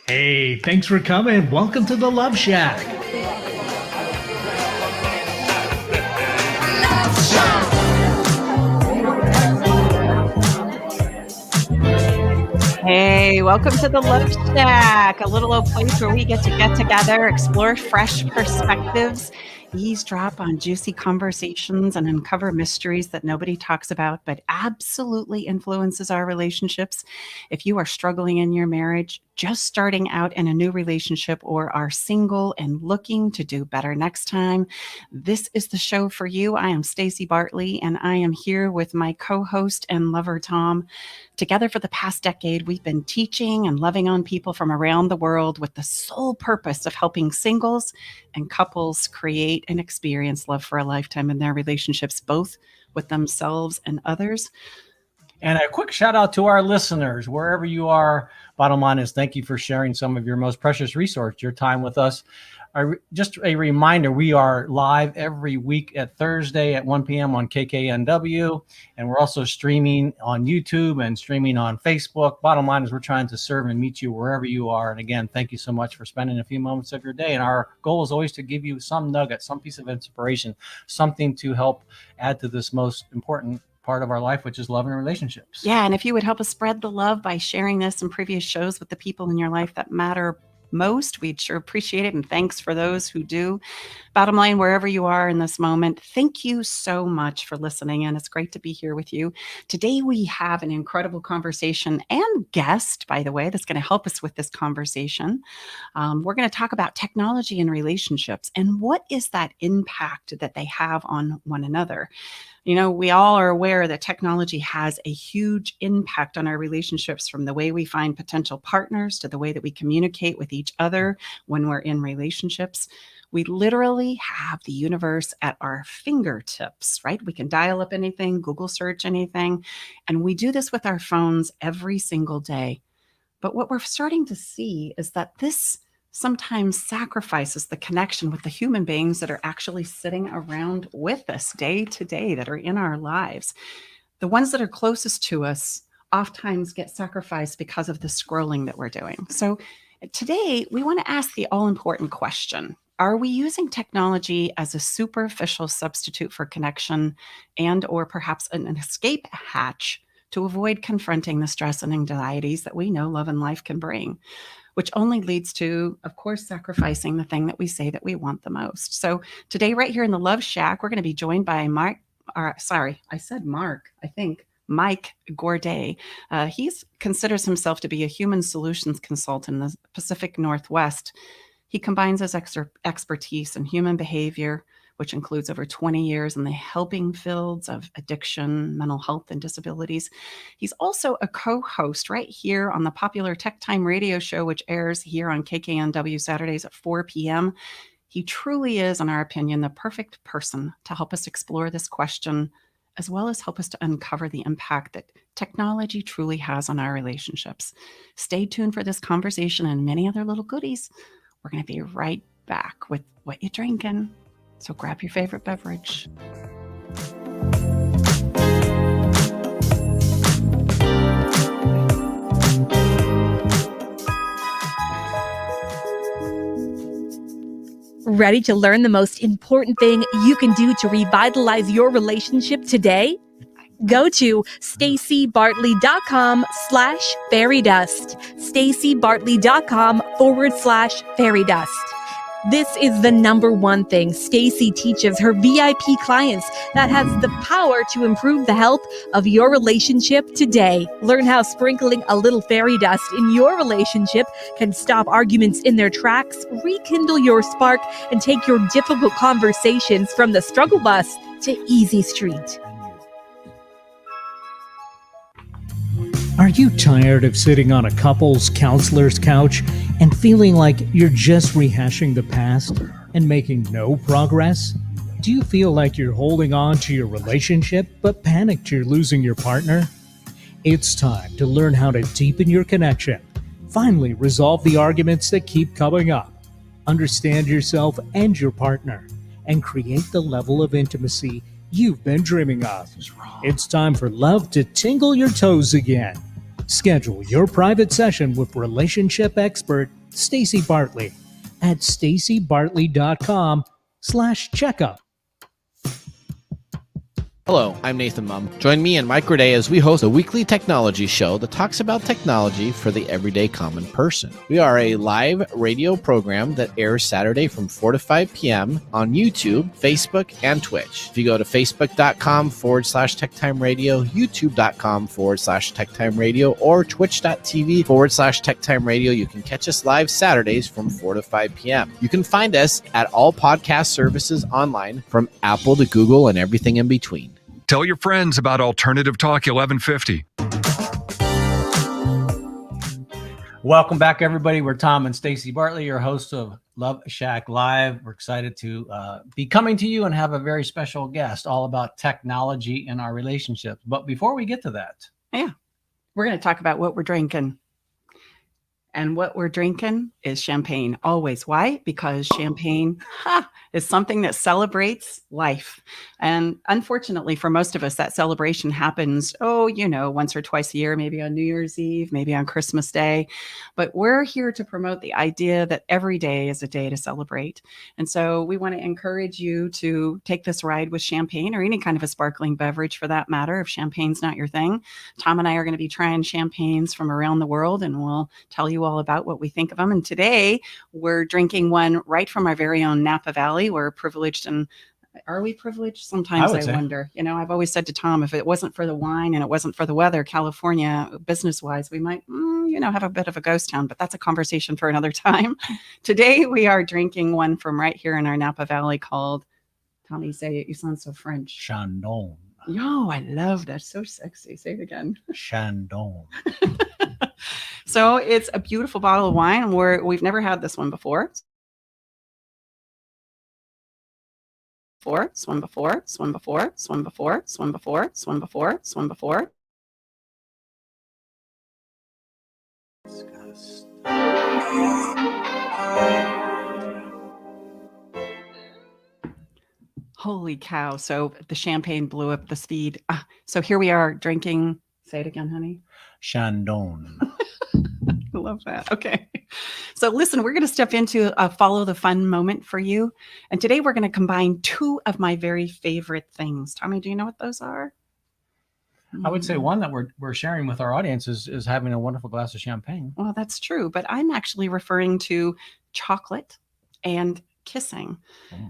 Hey, thanks for coming. Welcome to the Love Shack. Hey, welcome to the Love Shack, a little old place where we get together, explore fresh perspectives, eavesdrop on juicy conversations, and uncover mysteries that nobody talks about, but absolutely influences our relationships. If you are struggling in your marriage, just starting out in a new relationship, or are single and looking to do better next time, this is the show for you. I am Stacey Bartley, and I am here with my co-host and lover, Tom. Together for the past decade, we've been teaching and loving on people from around the world with the sole purpose of helping singles and couples create and experience love for a lifetime in their relationships, both with themselves and others. And a quick shout out to our listeners, wherever you are. Bottom line is thank you for sharing some of your most precious resource, your time with us. Just a reminder, we are live every week at Thursday at 1 p.m. on KKNW. And we're also streaming on YouTube and streaming on Facebook. Bottom line is we're trying to serve and meet you wherever you are. And again, thank you so much for spending a few moments of your day. And our goal is always to give you some nugget, some piece of inspiration, something to help add to this most important part of our life, which is love and relationships. Yeah, and if you would help us spread the love by sharing this and previous shows with the people in your life that matter most, we'd sure appreciate it. And thanks for those who do. Bottom line, wherever you are in this moment, thank you so much for listening. And it's great to be here with you. Today, we have an incredible conversation and guest, by the way, that's going to help us with this conversation. We're going to talk about technology and relationships and what is that impact that they have on one another. You know, we all are aware that technology has a huge impact on our relationships, from the way we find potential partners to the way that we communicate with each other when we're in relationships. We literally have the universe at our fingertips, right? We can dial up anything, Google search anything, and we do this with our phones every single day. But what we're starting to see is that this sometimes sacrifices the connection with the human beings that are actually sitting around with us day to day, that are in our lives. The ones that are closest to us oftentimes get sacrificed because of the scrolling that we're doing. So today we want to ask the all-important question. Are we using technology as a superficial substitute for connection and or perhaps an escape hatch to avoid confronting the stress and anxieties that we know love and life can bring? Which only leads to, of course, sacrificing the thing that we say that we want the most. So today, right here in the Love Shack, we're going to be joined by Mike Gorday. He considers himself to be a human solutions consultant in the Pacific Northwest. He combines his expertise in human behavior, which includes over 20 years in the helping fields of addiction, mental health, and disabilities. He's also a co-host right here on the popular Tech Time radio show, which airs here on KKNW Saturdays at 4 p.m. He truly is, in our opinion, the perfect person to help us explore this question, as well as help us to uncover the impact that technology truly has on our relationships. Stay tuned for this conversation and many other little goodies. We're going to be right back with What You Drinking. So grab your favorite beverage. Ready to learn the most important thing you can do to revitalize your relationship today? Go to staceybartley.com/fairydust. staceybartley.com/fairydust. This is the number one thing Stacey teaches her VIP clients that has the power to improve the health of your relationship today. Learn how sprinkling a little fairy dust in your relationship can stop arguments in their tracks, rekindle your spark, and take your difficult conversations from the struggle bus to easy street. Are you tired of sitting on a couples counselor's couch and feeling like you're just rehashing the past and making no progress? Do you feel like you're holding on to your relationship but panicked you're losing your partner? It's time to learn how to deepen your connection, finally resolve the arguments that keep coming up, understand yourself and your partner, and create the level of intimacy you've been dreaming of. It's time for love to tingle your toes again. Schedule your private session with relationship expert Stacy Bartley at stacybartley.com/checkup. Hello, I'm Nathan Mum. Join me and Mike Gorday as we host a weekly technology show that talks about technology for the everyday common person. We are a live radio program that airs Saturday from 4 to 5 p.m. on YouTube, Facebook, and Twitch. If you go to facebook.com/TechTime Radio, youtube.com/TechTime Radio, or twitch.tv/TechTime Radio, you can catch us live Saturdays from 4 to 5 p.m. You can find us at all podcast services online, from Apple to Google and everything in between. Tell your friends about Alternative Talk 1150. Welcome back, everybody. We're Tom and Stacy Bartley, your hosts of Love Shack Live. We're excited to be coming to you and have a very special guest all about technology in our relationships. But before we get to that, We're going to talk about what we're drinking. And what we're drinking is champagne, always. Why? Because champagne is something that celebrates life. And unfortunately, for most of us, that celebration happens, once or twice a year, maybe on New Year's Eve, maybe on Christmas Day. But we're here to promote the idea that every day is a day to celebrate. And so we want to encourage you to take this ride with champagne, or any kind of a sparkling beverage for that matter, if champagne's not your thing. Tom and I are going to be trying champagnes from around the world, and we'll tell you all about what we think of them. And today we're drinking one right from our very own Napa Valley. We're privileged, and are we privileged? Sometimes I wonder. I've always said to Tom, if it wasn't for the wine and it wasn't for the weather, California, business-wise, we might, have a bit of a ghost town, but that's a conversation for another time. Today we are drinking one from right here in our Napa Valley called, Tommy, say it. You sound so French. Chandon. Yo, I love that. So sexy. Say it again. Chandon. So it's a beautiful bottle of wine. We've never had this one before. Swim before. Holy cow. So the champagne blew up the speed. So here we are drinking. Say it again, honey. Chandon. I love that. Okay. So listen, we're going to step into a follow the fun moment for you. And today we're going to combine two of my very favorite things. Tommy, do you know what those are? I would say one that we're sharing with our audience is having a wonderful glass of champagne. Well, that's true. But I'm actually referring to chocolate and kissing.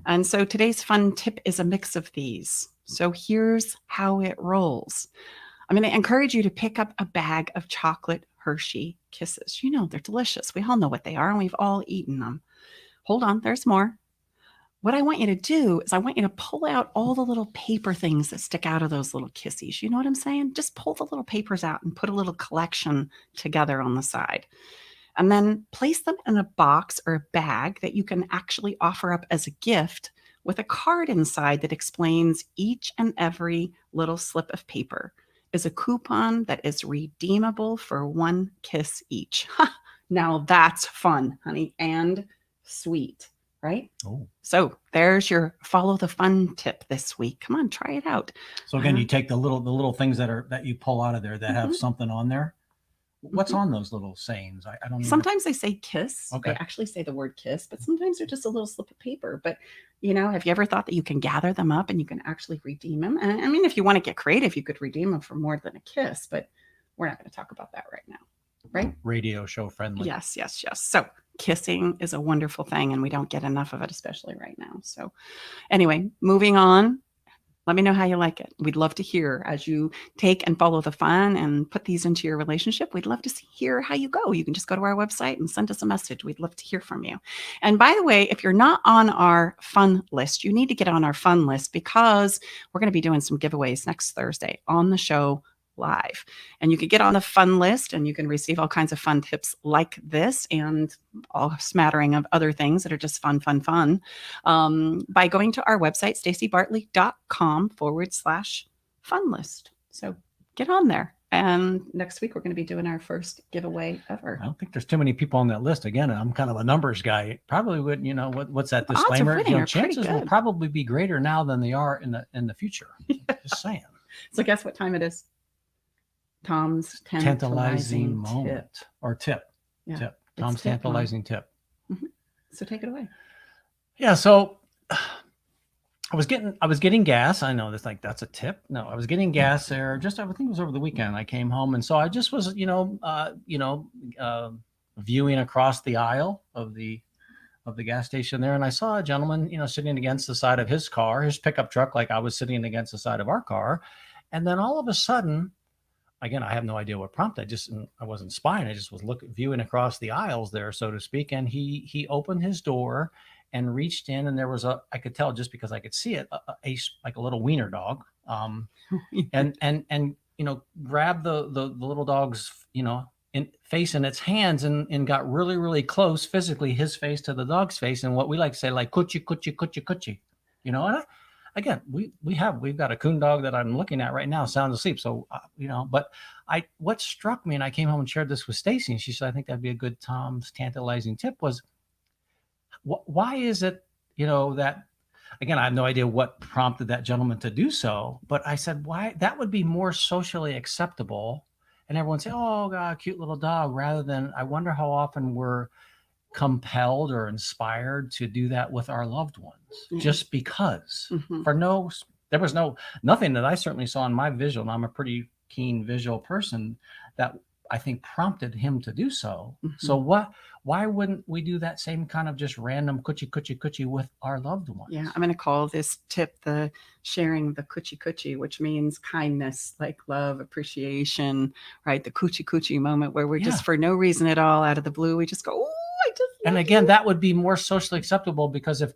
And so today's fun tip is a mix of these. So here's how it rolls. I'm going to encourage you to pick up a bag of chocolate Hershey Kisses. They're delicious. We all know what they are, and we've all eaten them. Hold on, there's more. What I want you to do is I want you to pull out all the little paper things that stick out of those little kissies. You know what I'm saying? Just pull the little papers out and put a little collection together on the side. And then place them in a box or a bag that you can actually offer up as a gift, with a card inside that explains each and every little slip of paper is a coupon that is redeemable for one kiss each. Now that's fun, honey, and sweet, right? Oh. So there's your follow the fun tip this week. Come on, try it out. So again, you take the little things that you pull out of there that have something on there. What's on those little sayings? I don't know. Sometimes they say kiss. Okay. They actually say the word kiss, but sometimes they're just a little slip of paper. But, have you ever thought that you can gather them up and you can actually redeem them? And I mean, if you want to get creative, you could redeem them for more than a kiss, but we're not going to talk about that right now. Right? Radio show friendly. Yes. So kissing is a wonderful thing, and we don't get enough of it, especially right now. So anyway, moving on. Let me know how you like it. We'd love to hear as you take and follow the fun and put these into your relationship. We'd love to hear how you go. You can just go to our website and send us a message. We'd love to hear from you. And by the way, if you're not on our fun list, you need to get on our fun list, because we're going to be doing some giveaways next Thursday on the show live. And you can get on the fun list and you can receive all kinds of fun tips like this and all smattering of other things that are just fun by going to our website, stacybartley.com/fun list. So get on there. And next week, we're going to be doing our first giveaway ever. I don't think there's too many people on that list. Again, I'm kind of a numbers guy. Probably would, what's that disclaimer? Chances will probably be greater now than they are in the future. Just saying. So guess what time it is? Tom's tantalizing tantalizing moment tip. or tip. Yeah, Tip. it's Tom's tip, Mom. tantalizing tip. So take it away. Yeah. So I was getting gas. I know that's a tip. No, I was getting gas there. I think it was over the weekend. I came home, and so I just was, viewing across the aisle of the gas station there, and I saw a gentleman, sitting against the side of his car, his pickup truck, like I was sitting against the side of our car, and then all of a sudden, again, I have no idea what prompted. I wasn't spying. I just was viewing across the aisles there, so to speak, and he opened his door and reached in, and there was I could tell just because I could see it, like a little wiener dog, and grabbed the little dog's, face in its hands and got really, really close physically, his face to the dog's face, and what we like to say, like kuchi, kuchi, kuchi, kuchi, and again, we've got a coon dog that I'm looking at right now, sound asleep. So, but what struck me, and I came home and shared this with Stacy, and she said, I think that'd be a good Tom's tantalizing tip was, why is it, that, again, I have no idea what prompted that gentleman to do so, but I said, why that would be more socially acceptable. And everyone say, oh God, cute little dog, rather than, I wonder how often we're compelled or inspired to do that with our loved ones, just because there was nothing that I certainly saw in my visual, and I'm a pretty keen visual person, that I think prompted him to do so. So why wouldn't we do that same kind of just random kuchi, kuchi, kuchi with our loved ones? Yeah, I'm going to call this tip the sharing the kuchi kuchi, which means kindness, like love, appreciation, right? The kuchi kuchi moment where we're just for no reason at all, out of the blue, we just go, oh, I just love and again, you. that would be more socially acceptable, because I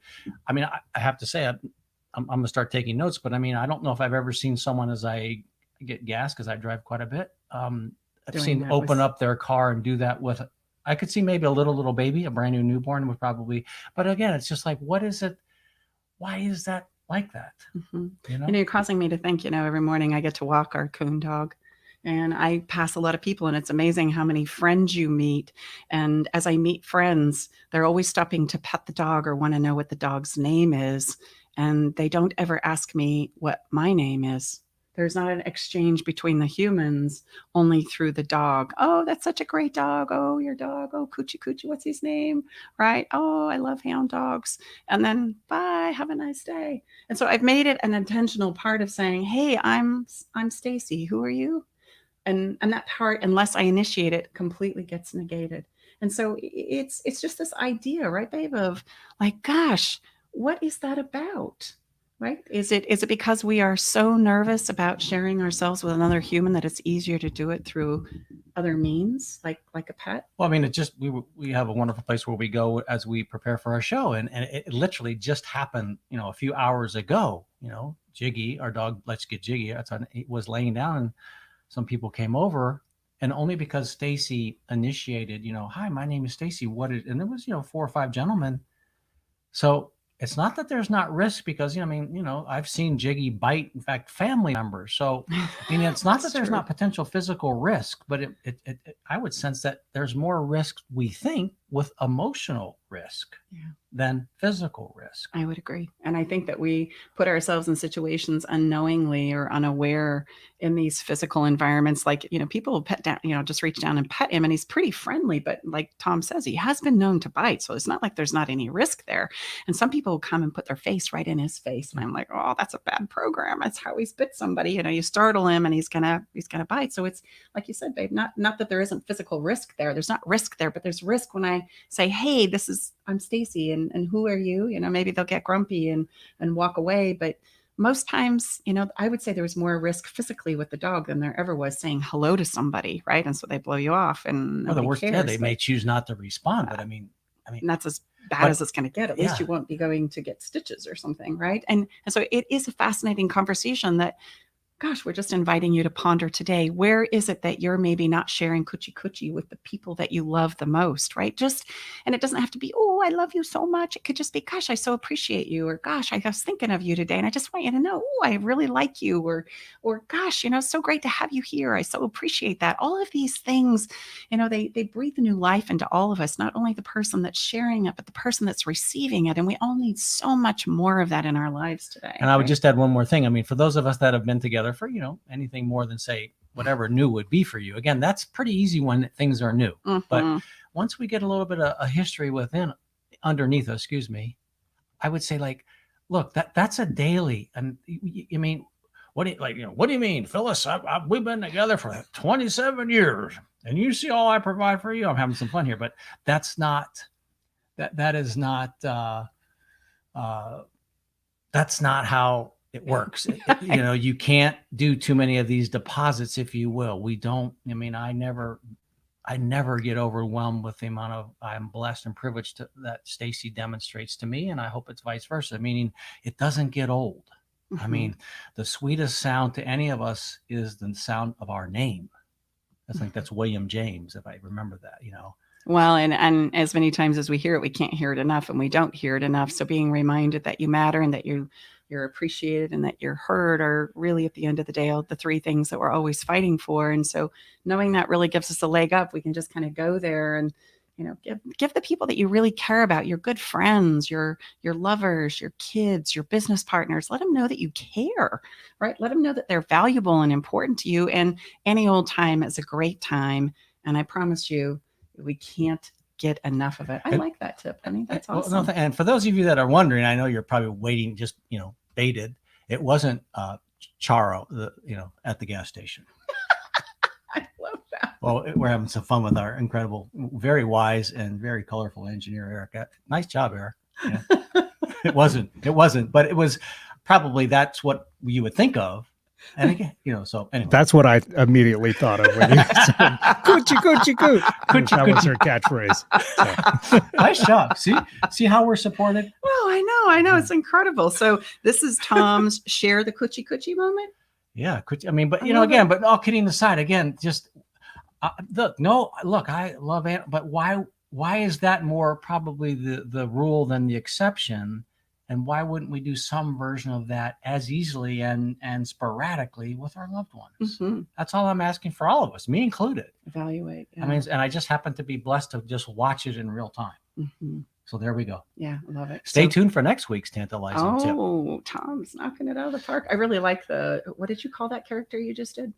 have to say, I'm going to start taking notes, but I don't know if I've ever seen someone, as I get gas, because I drive quite a bit, I've seen open up their car and do that with, I could see maybe a little baby, a brand new newborn would probably, but again, it's just like, what is it? Why is that like that? You're causing me to think, every morning I get to walk our coon dog, and I pass a lot of people, and it's amazing how many friends you meet. And as I meet friends, they're always stopping to pet the dog or want to know what the dog's name is. And they don't ever ask me what my name is. There's not an exchange between the humans, only through the dog. Oh, that's such a great dog. Oh, your dog. Oh, Coochie Coochie, what's his name? Right? Oh, I love hound dogs. And then bye, have a nice day. And so I've made it an intentional part of saying, hey, I'm Stacy. Who are you? And that part, unless I initiate it, completely gets negated. And so it's just this idea, right, babe, of like, gosh, what is that about? Right? Is it because we are so nervous about sharing ourselves with another human that it's easier to do it through other means, like a pet? Well, it just, we have a wonderful place where we go as we prepare for our show, and it literally just happened, a few hours ago. Jiggy, our dog, Let's Get Jiggy, it was laying down, and some people came over, and only because Stacy initiated, hi, my name is Stacy. And there was 4 or 5 gentlemen. So it's not that there's not risk, because, I've seen Jiggy bite, in fact, family members. So, it's not that there's not potential physical risk, but I would sense that there's more risk, we think, with emotional risk than physical risk. I would agree. And I think that we put ourselves in situations unknowingly or unaware in these physical environments. Like, people pet down, just reach down and pet him, and he's pretty friendly. But like Tom says, he has been known to bite. So it's not like there's not any risk there. And some people come and put their face right in his face. And I'm like, oh, that's a bad program. That's how he's bit somebody. You startle him and he's gonna bite. So it's like you said, babe, not that there isn't physical risk there. There's not risk there, but there's risk when I say, hey, I'm Stacy, and who are you? Maybe they'll get grumpy and walk away. But most times, I would say there was more risk physically with the dog than there ever was saying hello to somebody, right? And so they blow you off, and the worst, cares. they may choose not to respond, but I mean, that's as bad as it's going to get. At least you won't be going to get stitches or something, right? And so it is a fascinating conversation that, gosh, we're just inviting you to ponder today. Where is it that you're maybe not sharing kuchi kuchi with the people that you love the most, right? And it doesn't have to be, oh, I love you so much. It could just be, gosh, I so appreciate you, or gosh, I was thinking of you today, and I just want you to know, oh, I really like you, or gosh, it's so great to have you here. I so appreciate that. All of these things, they breathe new life into all of us, not only the person that's sharing it, but the person that's receiving it. And we all need so much more of that in our lives today. And I would just add one more thing. For those of us that have been together for, anything more than, say, whatever new would be for you. Again, that's pretty easy when things are new. But Mhm. once we get a little bit of a history underneath, excuse me, I would say, like, look, that's a daily. And I mean, what do you mean, Phyllis? We've been together for 27 years, and you see all I provide for you. I'm having some fun here, but that's not that's not how it works. You can't do too many of these deposits, if you will. We don't. I mean, I never get overwhelmed with the amount of I'm blessed and privileged that Stacy demonstrates to me, and I hope it's vice versa. Meaning, it doesn't get old. I mean, the sweetest sound to any of us is the sound of our name. I think that's William James, if I remember that. Well, and as many times as we hear it, we can't hear it enough, and we don't hear it enough. So being reminded that you matter and that you're appreciated and that you're heard are really, at the end of the day, the three things that we're always fighting for. And so knowing that really gives us a leg up. We can just kind of go there and, give the people that you really care about, your good friends, your lovers, your kids, your business partners, let them know that you care, right? Let them know that they're valuable and important to you. And any old time is a great time. And I promise you, we can't get enough of it. I like that tip, honey. That's awesome. Well, and for those of you that are wondering, I know you're probably waiting, just baited. It wasn't Charo, at the gas station. I love that. Well, we're having some fun with our incredible, very wise and very colorful engineer, Eric. Nice job, Eric. Yeah. It wasn't, but it was probably, that's what you would think of. And again, so anyway. That's what I immediately thought of when you said "Coochie, coochie, coo." That was her catchphrase. So. Nice job. See how we're supported? Well, I know. It's incredible. So this is Tom's share the coochie coochie moment. Yeah. But again, but all kidding aside, again, just look, I love it. But why is that more probably the rule than the exception? And why wouldn't we do some version of that as easily and sporadically with our loved ones? Mm-hmm. That's all I'm asking for all of us, me included. Evaluate. Yeah. I mean, and I just happen to be blessed to just watch it in real time. Mm-hmm. So there we go. Yeah, I love it. Stay tuned for next week's tantalizing tip. Oh, Tom's knocking it out of the park. I really like what did you call that character you just did?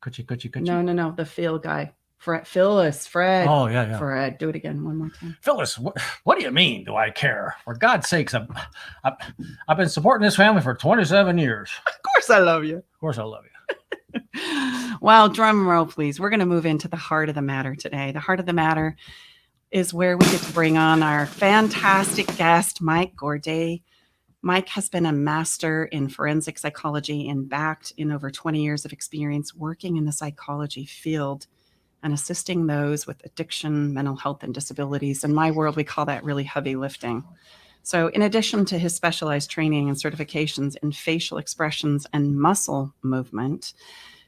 Coochie, coochie, coochie. No, the Phil guy. Phyllis. Oh, yeah. Fred. Do it again one more time. Phyllis, what do you mean, do I care? For God's sakes, I've been supporting this family for 27 years. Of course I love you. Of course I love you. Well, drum roll, please. We're going to move into the heart of the matter today. The heart of the matter is where we get to bring on our fantastic guest, Mike Gorday. Mike has been a master in forensic psychology and backed in over 20 years of experience working in the psychology field and assisting those with addiction, mental health, and disabilities. In my world, we call that really heavy lifting. So in addition to his specialized training and certifications in facial expressions and muscle movement,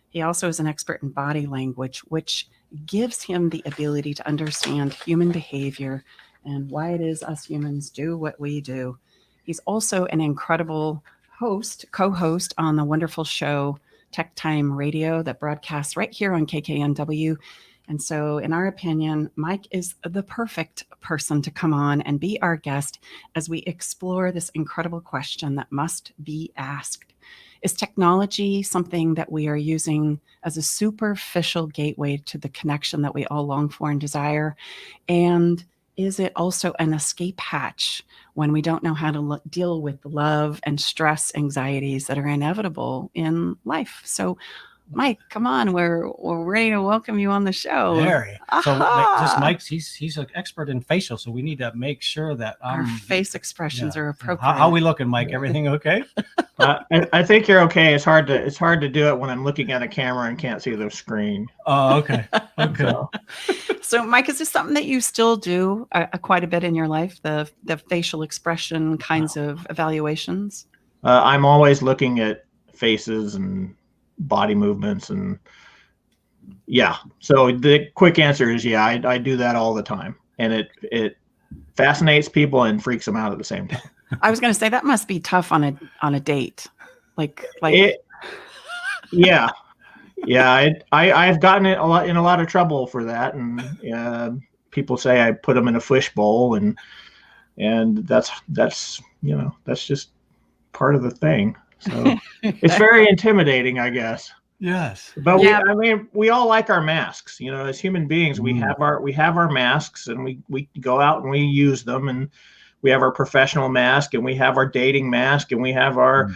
he also is an expert in body language, which gives him the ability to understand human behavior and why it is us humans do what we do. He's also an incredible co-host on the wonderful show Tech Time Radio that broadcasts right here on KKNW. And so in our opinion, Mike is the perfect person to come on and be our guest as we explore this incredible question that must be asked. Is technology something that we are using as a superficial gateway to the connection that we all long for and desire? And is it also an escape hatch when we don't know how to deal with love and stress anxieties that are inevitable in life? So, Mike, come on, we're ready to welcome you on the show. Very. So just Mike's, he's an expert in facial, so we need to make sure that our face expressions are appropriate. How are we looking, Mike? Everything okay? I think you're okay. It's hard to do it when I'm looking at a camera and can't see the screen. Oh, okay. Okay. So, Mike, is this something that you still do quite a bit in your life? The facial expression kinds of evaluations? I'm always looking at faces and body movements, and so the quick answer is I do that all the time, and it fascinates people and freaks them out at the same time. I was going to say that must be tough on a date, like I've gotten it in a lot of trouble for that, and people say I put them in a fishbowl, and that's just part of the thing. So it's very intimidating, I guess. Yes. But Yeah. we all like our masks. As human beings, we have our masks, and we go out and we use them, and we have our professional mask, and we have our dating mask, and we have our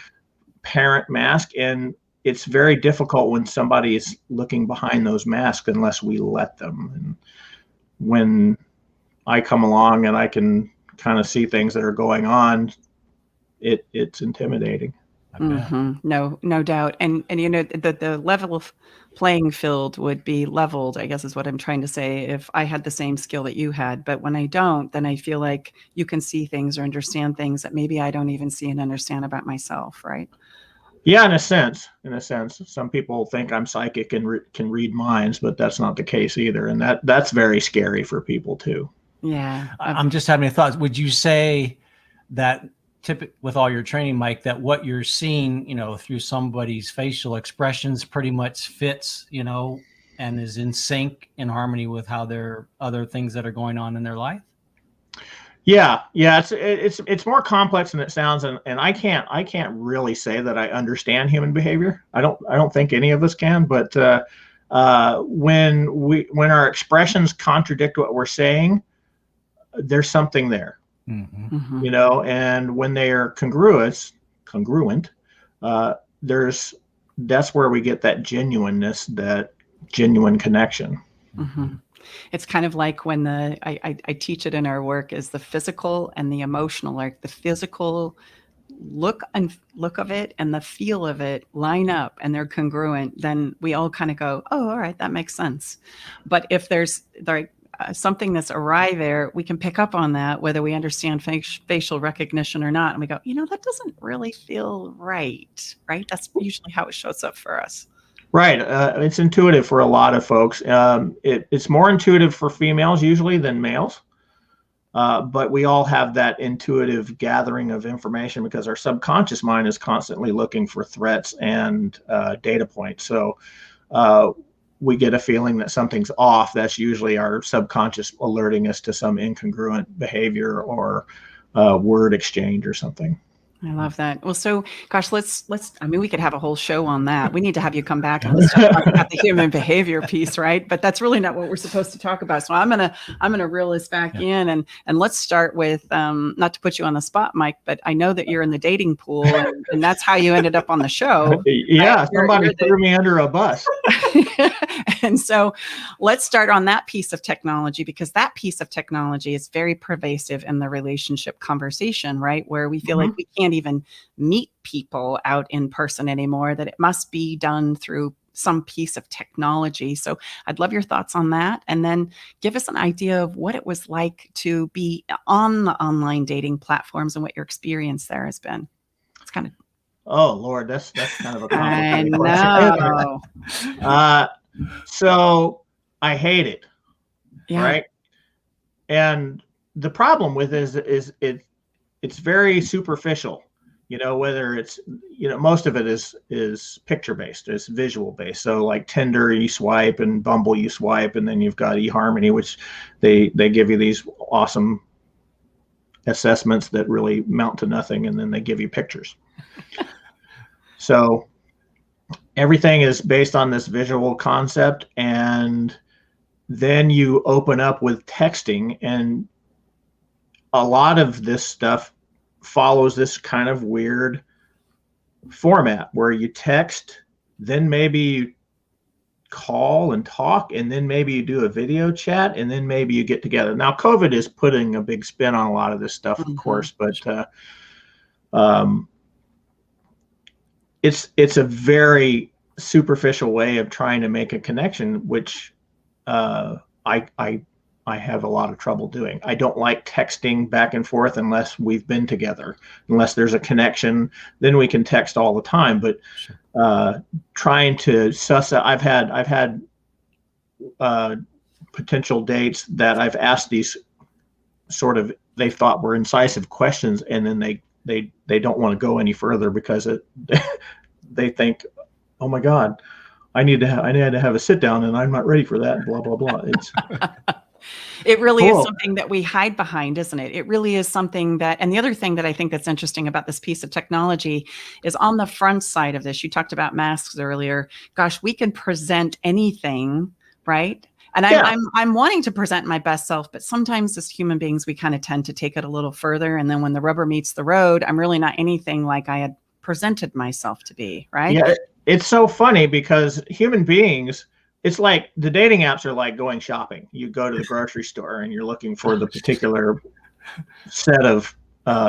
parent mask, and it's very difficult when somebody is looking behind those masks unless we let them. And when I come along and I can kind of see things that are going on, it's intimidating. No doubt. And the level of playing field would be leveled, I guess is what I'm trying to say, if I had the same skill that you had. But when I don't, then I feel like you can see things or understand things that maybe I don't even see and understand about myself, right? Yeah, in a sense. Some people think I'm psychic and can read minds, but that's not the case either. And that's very scary for people too. Yeah. I'm just having thoughts. Would you say that with all your training, Mike, that what you're seeing, through somebody's facial expressions pretty much fits, and is in sync, in harmony with how their other things that are going on in their life? Yeah. It's more complex than it sounds, and I can't really say that I understand human behavior. I don't think any of us can, but when our expressions contradict what we're saying, there's something there. And when they are congruent, that's where we get that genuineness, that genuine connection. It's kind of like when I teach it in our work, is the physical and the emotional, like the physical look of it and the feel of it line up and they're congruent, then we all kind of go, oh, all right, that makes sense. But if there's something that's awry there, we can pick up on that, whether we understand facial recognition or not. And we go, that doesn't really feel right? That's usually how it shows up for us. Right. It's intuitive for a lot of folks. It's more intuitive for females usually than males. But we all have that intuitive gathering of information because our subconscious mind is constantly looking for threats and data points. So we get a feeling that something's off. That's usually our subconscious alerting us to some incongruent behavior or word exchange or something. I love that. Well, so gosh, we could have a whole show on that. We need to have you come back and talk about the human behavior piece, right? But that's really not what we're supposed to talk about. So I'm gonna reel this back in and let's start with not to put you on the spot, Mike, but I know that you're in the dating pool and that's how you ended up on the show. Yeah, right? Somebody threw me under a bus. And so let's start on that piece of technology, because that piece of technology is very pervasive in the relationship conversation, right? Where we feel like we can't even meet people out in person anymore, that it must be done through some piece of technology. So I'd love your thoughts on that. And then give us an idea of what it was like to be on the online dating platforms and what your experience there has been. It's kind of... Oh, Lord, that's kind of a I complicated question. know. So I hate it. Yeah. Right. And the problem with it is it's very superficial, whether it's, most of it is picture based, it's visual based. So like Tinder, you swipe, and Bumble, you swipe, and then you've got eHarmony, which they give you these awesome assessments that really mount to nothing. And then they give you pictures. So everything is based on this visual concept. And then you open up with texting, and a lot of this stuff follows this kind of weird format where you text, then maybe you call and talk, and then maybe you do a video chat, and then maybe you get together. Now, COVID is putting a big spin on a lot of this stuff, of course, but it's a very superficial way of trying to make a connection, which I have a lot of trouble doing. I don't like texting back and forth unless we've been together, unless there's a connection, then we can text all the time. But trying to suss out, I've had potential dates that I've asked these sort of, they thought were incisive questions, and then they don't want to go any further because they think, oh my God, I need to have a sit down and I'm not ready for that. Blah, blah, blah. It really is Cool. something that we hide behind, isn't it? It really is something that, and the other thing that I think that's interesting about this piece of technology is on the front side of this, you talked about masks earlier. Gosh, we can present anything, right? And I'm wanting to present my best self, but sometimes as human beings, we kind of tend to take it a little further. And then when the rubber meets the road, I'm really not anything like I had presented myself to be, right? Yeah, it's so funny because human beings, it's like the dating apps are like going shopping. You go to the grocery store and you're looking for the particular set of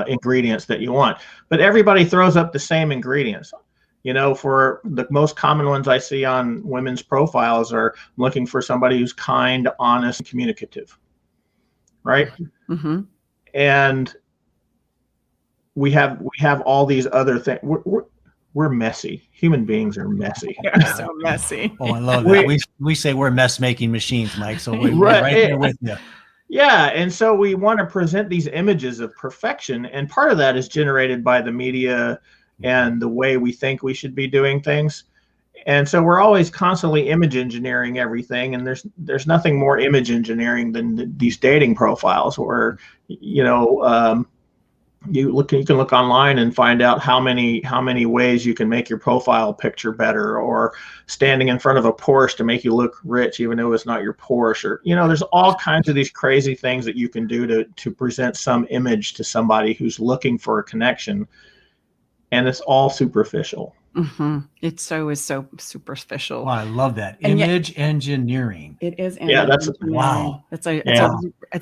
ingredients that you want, but everybody throws up the same ingredients. For the most common ones I see on women's profiles are looking for somebody who's kind, honest, and communicative, right? Mm-hmm. And we have all these other things. We're messy. Human beings are messy. You're so messy. Oh, I love that. We say we're mess making machines, Mike. So we're right there with you. Yeah, and so we want to present these images of perfection, and part of that is generated by the media and the way we think we should be doing things. And so we're always constantly image engineering everything, and there's nothing more image engineering than these dating profiles where you can look online and find out how many ways you can make your profile picture better, or standing in front of a Porsche to make you look rich even though it's not your Porsche, or there's all kinds of these crazy things that you can do to present some image to somebody who's looking for a connection. And it's all superficial. Mm-hmm. It is so superficial. Wow, I love that. And Image engineering. It is. Yeah, that's wow. It's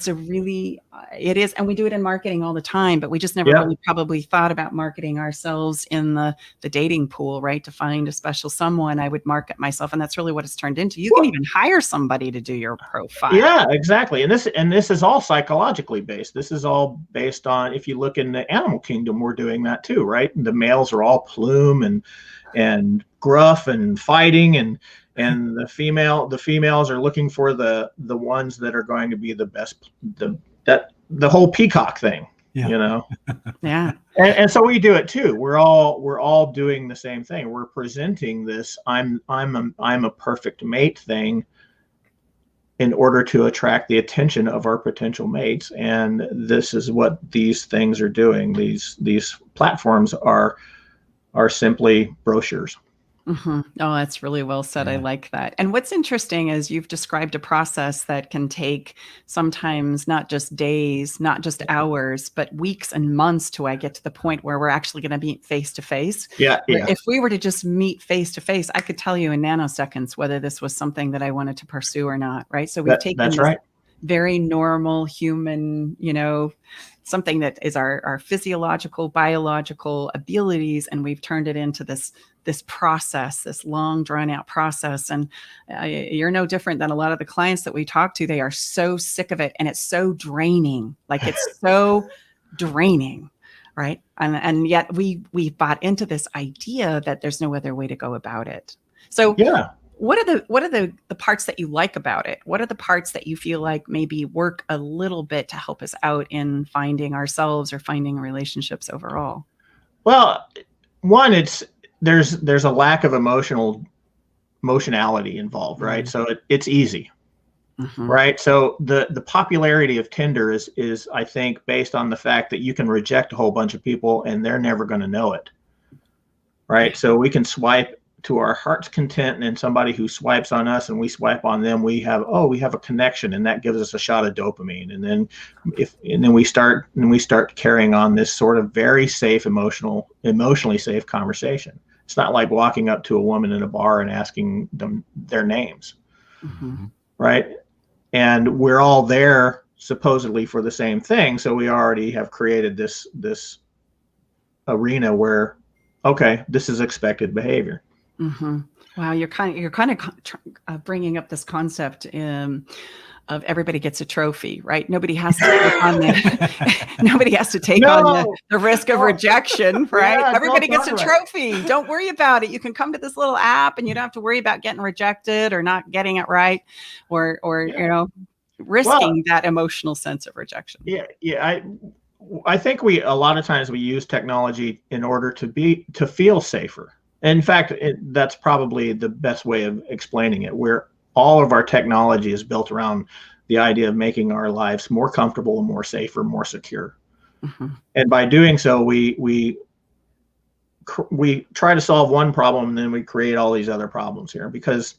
a really, it is. And we do it in marketing all the time, but we just never really probably thought about marketing ourselves in the dating pool, right? To find a special someone, I would market myself. And that's really what it's turned into. You can even hire somebody to do your profile. Yeah, exactly. And this is all psychologically based. This is all based on, if you look in the animal kingdom, we're doing that too, right? The males are all plume and gruff and fighting, and the females are looking for the ones that are going to be the best, the whole peacock thing. Yeah. And so we do it too. We're all doing the same thing. We're presenting this I'm a perfect mate thing in order to attract the attention of our potential mates. And this is what these things are doing. These platforms are simply brochures. Mm-hmm. Oh, that's really well said. I like that. And what's interesting is you've described a process that can take sometimes not just days, not just hours, but weeks and months till I get to the point where we're actually going to meet face to face. Yeah. If we were to just meet face to face, I could tell you in nanoseconds whether this was something that I wanted to pursue or not. Right. So we've taken this very normal human, something that is our physiological, biological abilities, and we've turned it into this process, this long drawn out process. And you're no different than a lot of the clients that we talk to. They are so sick of it, and it's so draining. Like it's so draining, right? And yet we bought into this idea that there's no other way to go about it. So what are the parts that you like about it? What are the parts that you feel like maybe work a little bit to help us out in finding ourselves or finding relationships overall? Well, one, there's a lack of emotionality involved, right? So it's easy, right? So the popularity of Tinder is I think based on the fact that you can reject a whole bunch of people and they're never going to know it, right? So we can swipe to our heart's content, and somebody who swipes on us and we swipe on them, we have a connection, and that gives us a shot of dopamine. And then we start carrying on this sort of very safe, emotionally safe conversation. It's not like walking up to a woman in a bar and asking them their names, right? And we're all there supposedly for the same thing. So we already have created this arena where, okay, this is expected behavior. Mm-hmm. Wow, you're kind of bringing up this concept of everybody gets a trophy, right? Nobody has to take on the risk of rejection, right? Yeah, everybody gets a trophy. Don't worry about it. You can come to this little app, and you don't have to worry about getting rejected or not getting it right, or risking that emotional sense of rejection. Yeah. I think a lot of times we use technology in order to feel safer. In fact, that's probably the best way of explaining it, where all of our technology is built around the idea of making our lives more comfortable and more safer, more secure. Mm-hmm. And by doing so, we try to solve one problem, and then we create all these other problems here, because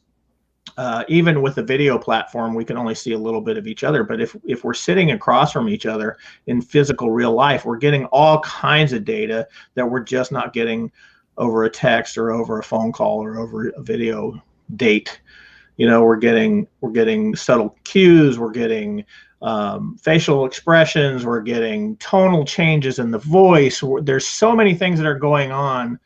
even with the video platform, we can only see a little bit of each other. But if we're sitting across from each other in physical real life, we're getting all kinds of data that we're just not getting over a text or over a phone call or over a video date. You know, we're getting subtle cues, we're getting facial expressions, we're getting tonal changes in the voice. There's so many things that are going on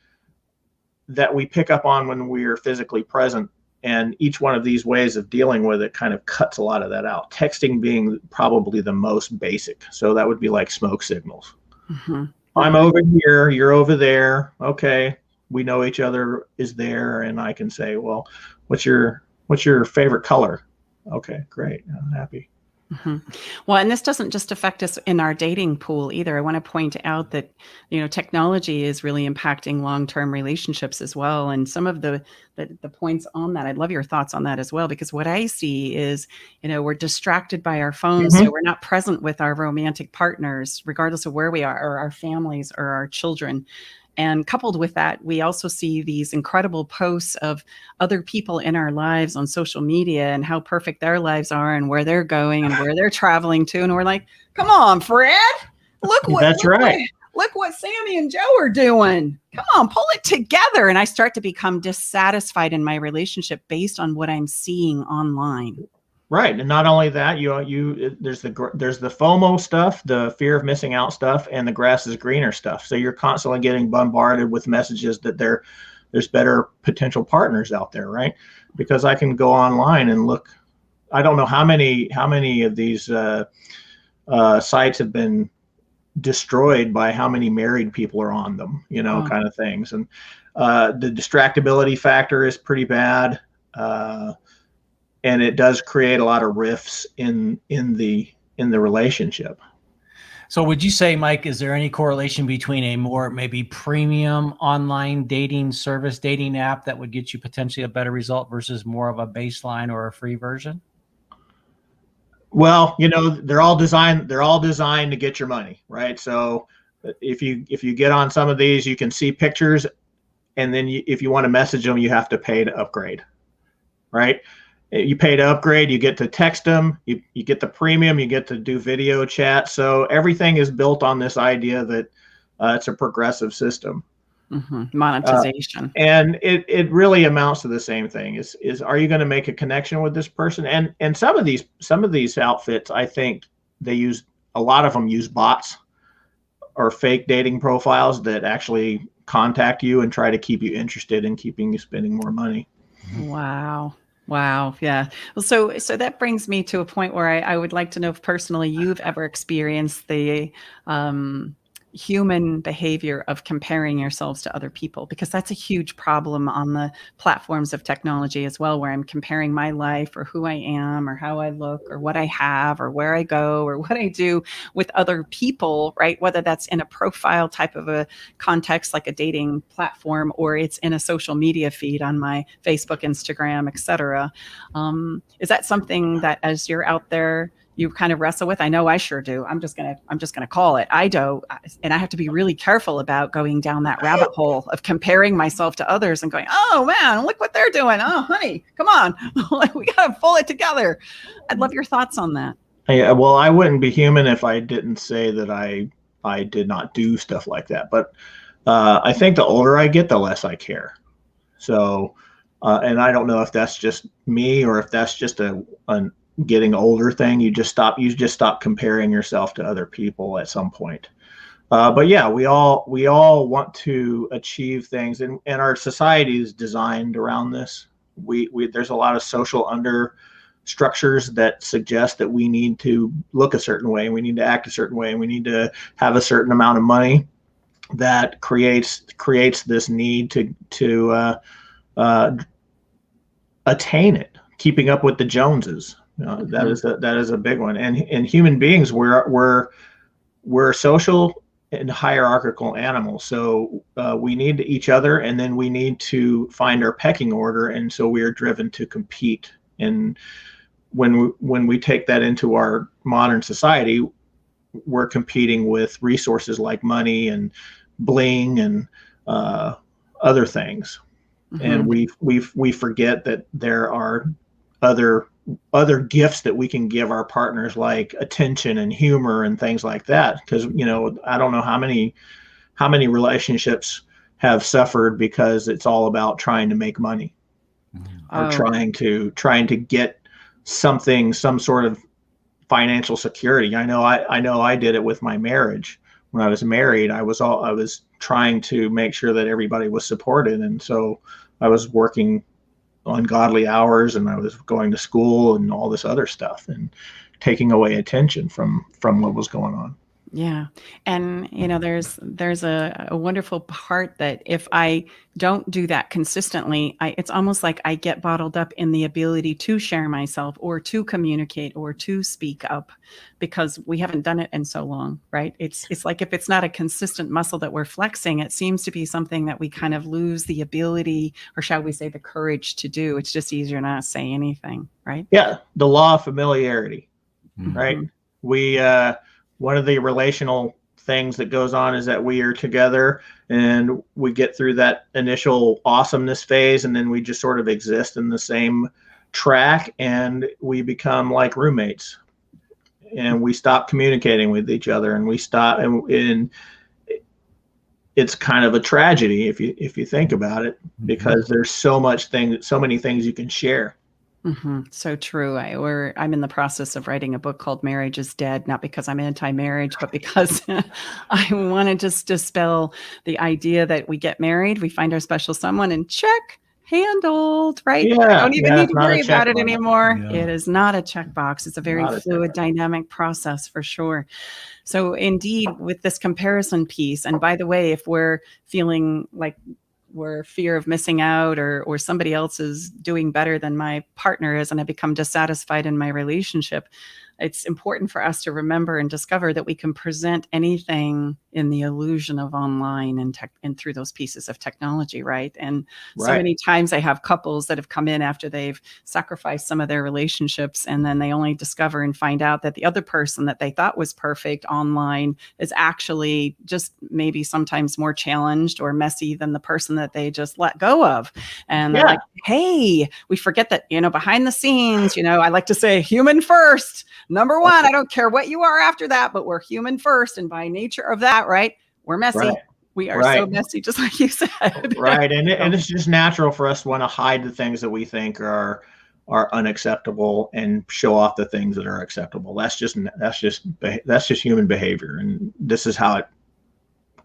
that we pick up on when we're physically present. And each one of these ways of dealing with it kind of cuts a lot of that out. Texting being probably the most basic. So that would be like smoke signals. Mm-hmm. I'm over here, you're over there. Okay, we know each other is there, and I can say, well, what's your favorite color? Okay, great, I'm happy. Mm-hmm. Well, and this doesn't just affect us in our dating pool either. I want to point out that, you know, technology is really impacting long-term relationships as well. And some of the points on that, I'd love your thoughts on that as well, because what I see is, you know, we're distracted by our phones, Mm-hmm. so we're not present with our romantic partners, regardless of where we are, or our families or our children. And coupled with that, we also see these incredible posts of other people in our lives on social media and how perfect their lives are and where they're going and where they're traveling to. And we're like, come on, Fred, look what Sammy and Joe are doing. Come on, pull it together. And I start to become dissatisfied in my relationship based on what I'm seeing online. Right, and not only that, there's the FOMO stuff, the fear of missing out stuff, and the grass is greener stuff. So you're constantly getting bombarded with messages that there's better potential partners out there, right? Because I can go online and look. I don't know how many of these sites have been destroyed by how many married people are on them, you know, kind of things. And the distractibility factor is pretty bad. And it does create a lot of rifts in the relationship. So would you say, Mike, is there any correlation between a more maybe premium online dating service, dating app that would get you potentially a better result versus more of a baseline or a free version? Well, you know, they're all designed to get your money, right? So if you get on some of these, you can see pictures, and then if you want to message them, you have to pay to upgrade, right? You pay to upgrade, you get to text them, you get the premium, you get to do video chat. So everything is built on this idea that it's a progressive system. Mm-hmm. Monetization. And it really amounts to the same thing. Is are you going to make a connection with this person? And some of these outfits, I think a lot of them use bots or fake dating profiles that actually contact you and try to keep you interested in keeping you spending more money. Wow. Yeah. Well, so that brings me to a point where I would like to know if personally you've ever experienced the human behavior of comparing yourselves to other people, because that's a huge problem on the platforms of technology as well, where I'm comparing my life or who I am or how I look or what I have or where I go or what I do with other people, right? Whether that's in a profile type of a context like a dating platform, or it's in a social media feed on my Facebook, Instagram, etc. Is that something that as you're out there you kind of wrestle with? I know I sure do. I'm just gonna call it. I do, and I have to be really careful about going down that rabbit hole of comparing myself to others and going, oh man, look what they're doing. Oh honey, come on, we gotta pull it together. I'd love your thoughts on that. Yeah, well, I wouldn't be human if I didn't say that I did not do stuff like that. But I think the older I get, the less I care. So, and I don't know if that's just me or if that's just a getting older thing. You just stop comparing yourself to other people at some point. But yeah, we all want to achieve things, and our society is designed around this. There's a lot of social structures that suggest that we need to look a certain way, and we need to act a certain way, and we need to have a certain amount of money. That creates this need to attain it, keeping up with the Joneses. That is a big one. And human beings, we're social and hierarchical animals. So we need each other, and then we need to find our pecking order. And so we are driven to compete. And when we take that into our modern society, we're competing with resources like money and bling and other things. And we forget that there are other gifts that we can give our partners, like attention and humor and things like that. Because I don't know how many relationships have suffered because it's all about trying to make money or trying to get something, some sort of financial security. I know I did it with my marriage. When I was married, I was trying to make sure that everybody was supported, and so I was working ungodly hours, and I was going to school and all this other stuff, and taking away attention from what was going on. Yeah. And, there's a wonderful part that if I don't do that consistently, it's almost like I get bottled up in the ability to share myself or to communicate or to speak up because we haven't done it in so long, right? It's like if it's not a consistent muscle that we're flexing, it seems to be something that we kind of lose the ability, or shall we say the courage to do. It's just easier not to say anything, right? Yeah. The law of familiarity, right? We, one of the relational things that goes on is that we are together and we get through that initial awesomeness phase, and then we just sort of exist in the same track, and we become like roommates, and we stop communicating with each other, and we stop, and it's kind of a tragedy if you think about it, because there's so many things you can share. So true. I'm in the process of writing a book called Marriage is Dead, not because I'm anti-marriage, but because I want to just dispel the idea that we get married, we find our special someone, and check, handled, right? Yeah, I don't even need to it's not a worry about it checkbox. anymore. Yeah. It is not a checkbox. It's a very Not a fluid, checkbox. dynamic process for sure. So indeed, with this comparison piece, and by the way, if we're feeling like we're fear of missing out, or somebody else is doing better than my partner is, and I become dissatisfied in my relationship, it's important for us to remember and discover that we can present anything in the illusion of online and through those pieces of technology, right? And so many times I have couples that have come in after they've sacrificed some of their relationships, and then they only discover and find out that the other person that they thought was perfect online is actually just maybe sometimes more challenged or messy than the person that they just let go of. And they're like, hey, we forget that, behind the scenes, I like to say human first. Number one, I don't care what you are after that, but we're human first. And by nature of that, right, we're messy. Right. We are so messy, just like you said. Right. And it's just natural for us to want to hide the things that we think are unacceptable and show off the things that are acceptable. That's just human behavior. And this is how it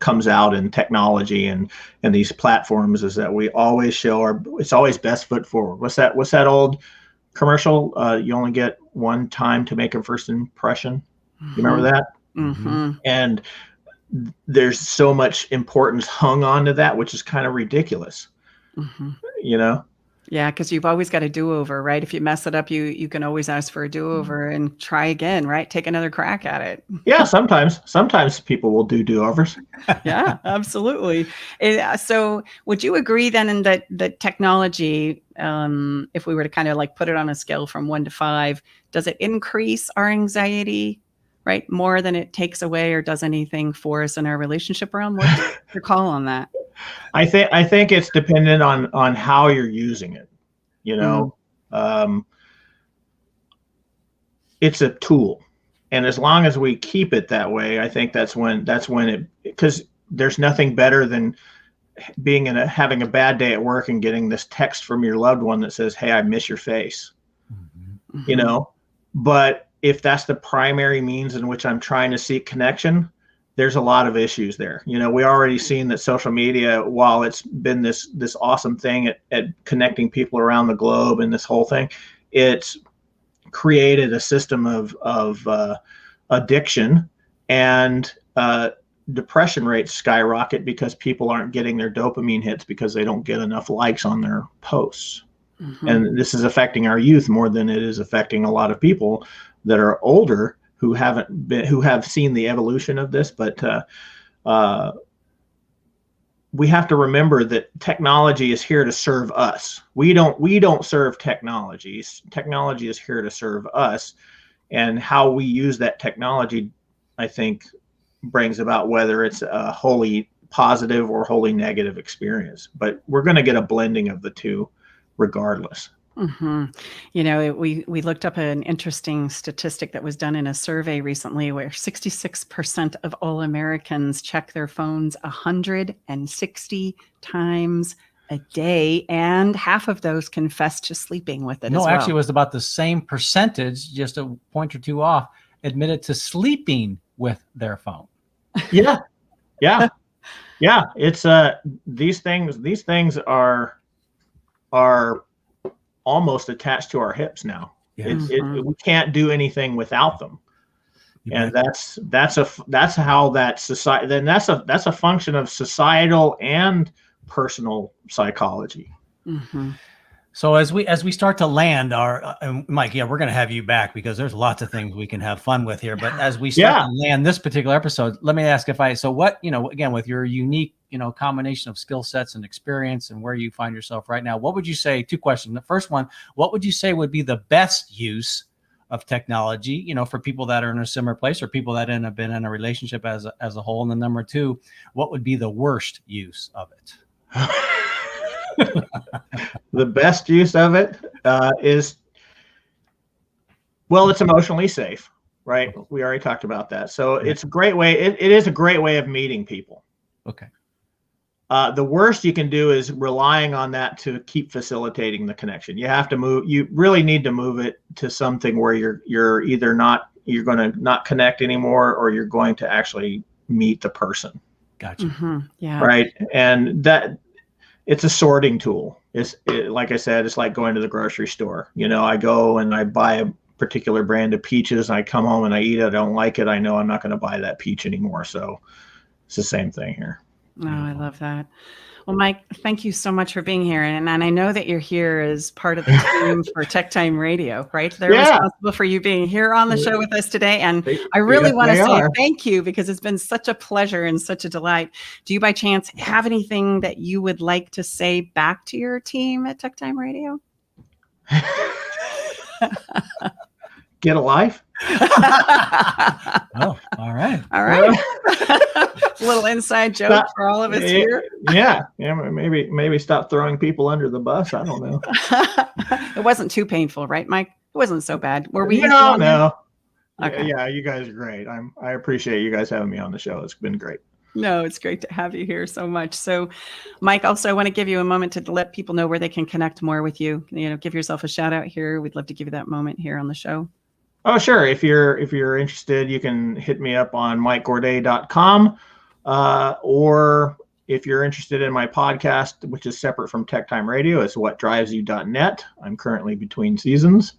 comes out in technology and these platforms, is that we always it's always best foot forward. What's that old commercial? You only get one time to make a first impression. You remember that? And there's so much importance hung on to that, which is kind of ridiculous. Yeah, because you've always got a do-over, right? If you mess it up, you can always ask for a do-over and try again, right? Take another crack at it. Yeah, sometimes people will do do-overs. Yeah, absolutely. So would you agree then in that technology, if we were to kind of like put it on a scale from 1 to 5, does it increase our anxiety, right, more than it takes away, or does anything for us in our relationship realm? What's your call on that? I think it's dependent on how you're using it. It's a tool, and as long as we keep it that way, I think that's when it, because there's nothing better than having a bad day at work and getting this text from your loved one that says, "Hey, I miss your face." But if that's the primary means in which I'm trying to seek connection, there's a lot of issues there. We already seen that social media, while it's been this awesome thing at connecting people around the globe and this whole thing, it's created a system of addiction, and depression rates skyrocket because people aren't getting their dopamine hits because they don't get enough likes on their posts. And this is affecting our youth more than it is affecting a lot of people that are older who have seen the evolution of this. But we have to remember that technology is here to serve us. We don't serve technology. Technology is here to serve us, and how we use that technology, I think, brings about whether it's a wholly positive or wholly negative experience. But we're going to get a blending of the two regardless. Mm-hmm. You know, we looked up an interesting statistic that was done in a survey recently where 66% of all Americans check their phones 160 times a day, and half of those confess to sleeping with it as No, well. actually, it was about the same percentage, just a point or two off, admitted to sleeping with their phone. Yeah. It's these things are almost attached to our hips now. Yes. We can't do anything without them. And that's how that society, then that's a function of societal and personal psychology. Mm-hmm. So as we start to land our Mike, we're going to have you back because there's lots of things we can have fun with here. But as we start to land this particular episode, let me ask again, with your unique, combination of skill sets and experience and where you find yourself right now, what would you say? Two questions. The first one, what would you say would be the best use of technology, for people that are in a similar place or people that have been in a relationship as a whole? And then number two, what would be the worst use of it? The best use of it is, well, it's emotionally safe, right? We already talked about that. So it's a great way. It is a great way of meeting people. Okay. The worst you can do is relying on that to keep facilitating the connection. You have to move. You really need to move it to something where you're either you're going to not connect anymore, or you're going to actually meet the person. Gotcha. Mm-hmm. Yeah. Right. And that it's a sorting tool. Like I said, it's like going to the grocery store. I go and I buy a particular brand of peaches. And I come home and I eat it. I don't like it. I know I'm not going to buy that peach anymore. So it's the same thing here. Oh, I love that. Well, Mike, thank you so much for being here. And I know that you're here as part of the team for Tech Time Radio, right? They're responsible for you being here on the show with us today. And I really want to say thank you because it's been such a pleasure and such a delight. Do you by chance have anything that you would like to say back to your team at Tech Time Radio? Get a life. Oh, all right. All right. A little inside joke for all of us here. Yeah. Maybe stop throwing people under the bus. I don't know. It wasn't too painful, right, Mike? It wasn't so bad. Were we? No. Okay. Yeah, you guys are great. I appreciate you guys having me on the show. It's been great. No, it's great to have you here so much. So, Mike, also I want to give you a moment to let people know where they can connect more with you. Give yourself a shout out here. We'd love to give you that moment here on the show. Oh, sure. If you're interested, you can hit me up on mikegorday.com, or if you're interested in my podcast, which is separate from Tech Time Radio, it's whatdrivesyou.net. I'm currently between seasons,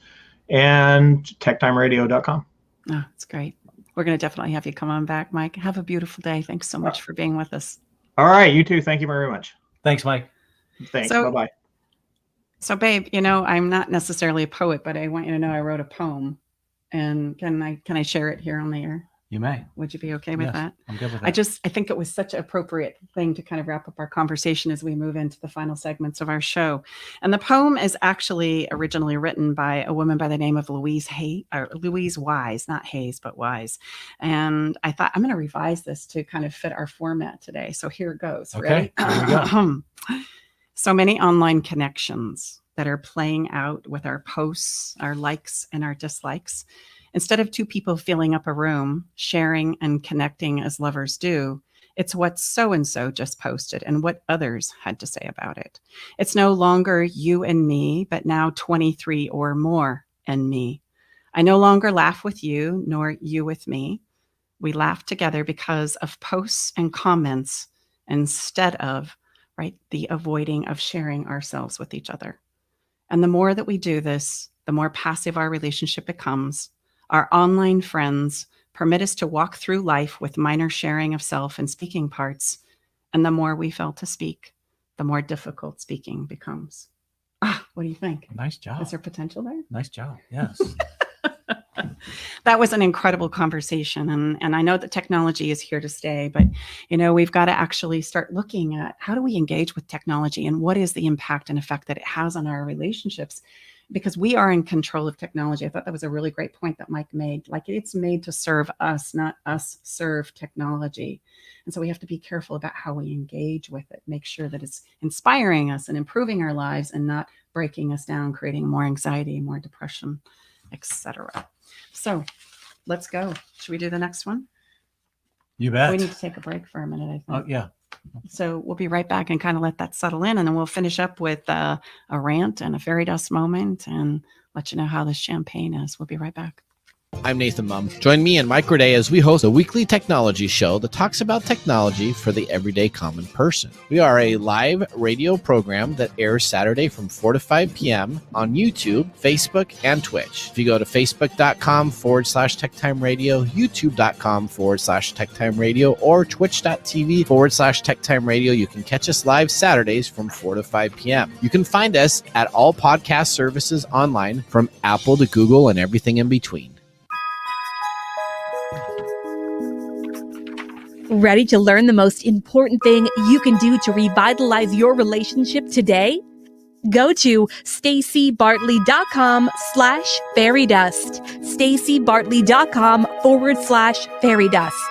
and techtimeradio.com. Oh, that's great. We're going to definitely have you come on back, Mike. Have a beautiful day. Thanks so much for being with us. All right. You too. Thank you very much. Thanks, Mike. Thanks. Bye-bye. So, babe, I'm not necessarily a poet, but I want you to know I wrote a poem. And can I share it here on the air? You may. Would you be okay with that? I'm good with that. I think it was such an appropriate thing to kind of wrap up our conversation as we move into the final segments of our show. And the poem is actually originally written by a woman by the name of Louise Wise, not Hayes, but Wise. And I thought I'm going to revise this to kind of fit our format today. So here it goes. Okay. Ready? Here we go. So many online connections that are playing out with our posts, our likes, and our dislikes. Instead of two people filling up a room, sharing and connecting as lovers do, it's what so-and-so just posted and what others had to say about it. It's no longer you and me, but now 23 or more and me. I no longer laugh with you, nor you with me. We laugh together because of posts and comments instead of, the avoiding of sharing ourselves with each other. And the more that we do this, the more passive our relationship becomes. Our online friends permit us to walk through life with minor sharing of self and speaking parts. And the more we fail to speak, the more difficult speaking becomes. What do you think? Nice job. Is there potential there? Nice job. Yes. That was an incredible conversation. And I know that technology is here to stay, but we've got to actually start looking at how do we engage with technology and what is the impact and effect that it has on our relationships, because we are in control of technology. I thought that was a really great point that Mike made. Like, it's made to serve us, not us serve technology. And so we have to be careful about how we engage with it, make sure that it's inspiring us and improving our lives and not breaking us down, creating more anxiety, more depression, etc. So let's go. Should we do the next one? You bet. We need to take a break for a minute, I think. Oh, yeah. So we'll be right back and kind of let that settle in. And then we'll finish up with a rant and a fairy dust moment and let you know how this champagne is. We'll be right back. I'm Nathan Mum. Join me and Mike Gorday as we host a weekly technology show that talks about technology for the everyday common person. We are a live radio program that airs Saturday from 4 to 5 p.m. on YouTube, Facebook, and Twitch. If you go to facebook.com/TechTime Radio, youtube.com/TechTime Radio, or twitch.tv/TechTime Radio, you can catch us live Saturdays from 4 to 5 p.m. You can find us at all podcast services online, from Apple to Google and everything in between. Ready to learn the most important thing you can do to revitalize your relationship today? Go to stacybartley.com/fairydust. stacybartley.com/fairydust.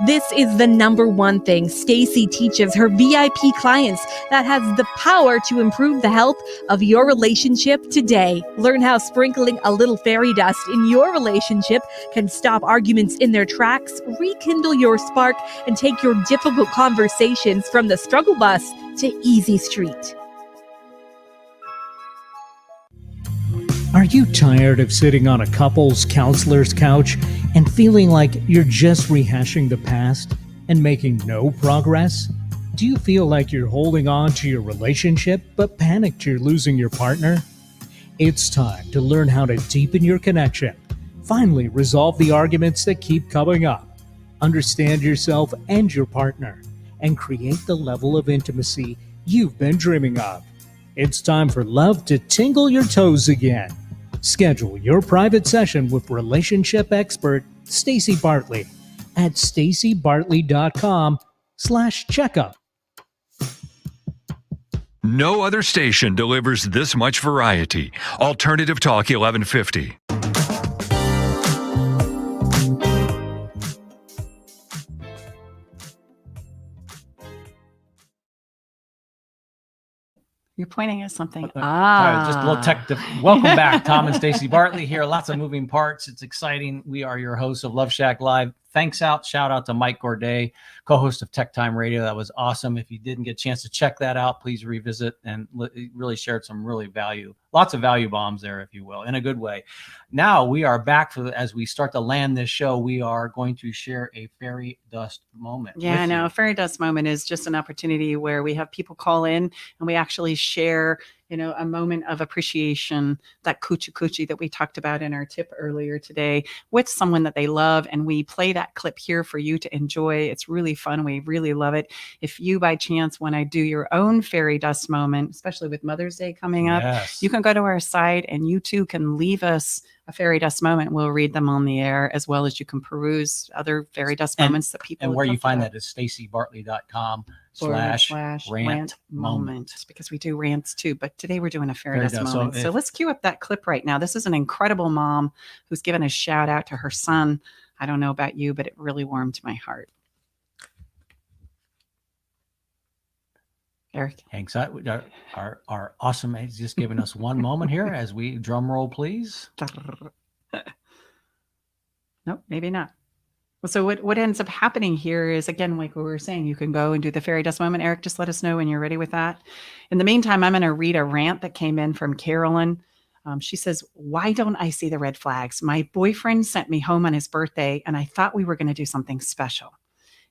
This is the number one thing Stacy teaches her VIP clients that has the power to improve the health of your relationship today. Learn how sprinkling a little fairy dust in your relationship can stop arguments in their tracks, rekindle your spark, and take your difficult conversations from the struggle bus to easy street. Are you tired of sitting on a couple's counselor's couch and feeling like you're just rehashing the past and making no progress? Do you feel like you're holding on to your relationship but panicked you're losing your partner? It's time to learn how to deepen your connection, finally resolve the arguments that keep coming up, understand yourself and your partner, and create the level of intimacy you've been dreaming of. It's time for love to tingle your toes again. Schedule your private session with relationship expert Stacy Bartley at stacybartley.com/checkup. No other station delivers this much variety. Alternative Talk 1150. You're pointing at something. Just a little tech. Welcome back, Tom and Stacy Bartley here. Lots of moving parts. It's exciting. We are your hosts of Love Shack Live. Shout out to Mike Gorday, co-host of Tech Time Radio. That was awesome. If you didn't get a chance to check that out, please revisit, and really shared some lots of value bombs there, if you will, in a good way. Now we are back as we start to land this show. We are going to share a fairy dust moment. Yeah, I know. A fairy dust moment is just an opportunity where we have people call in and we actually share a moment of appreciation, that kuchi that we talked about in our tip earlier today, with someone that they love. And we play that clip here for you to enjoy. It's really fun. We really love it. If you by chance want to do your own fairy dust moment, especially with Mother's Day coming up, yes, you can go to our site and you too can leave us a fairy dust moment. We'll read them on the air, as well as you can peruse other fairy dust moments that people. And where you find that is stacybartley.com/rant moment, because we do rants too. But today we're doing a fairy dust moment. So let's cue up that clip right now. This is an incredible mom who's given a shout out to her son. I don't know about you, but it really warmed my heart. Eric. Thanks. Our awesome has just given us one moment here as we drum roll, please. Nope, maybe not. Well, so what ends up happening here is, again, like we were saying, you can go and do the fairy dust moment. Eric, just let us know when you're ready with that. In the meantime, I'm going to read a rant that came in from Carolyn. She says, "Why don't I see the red flags? My boyfriend sent me home on his birthday, and I thought we were going to do something special.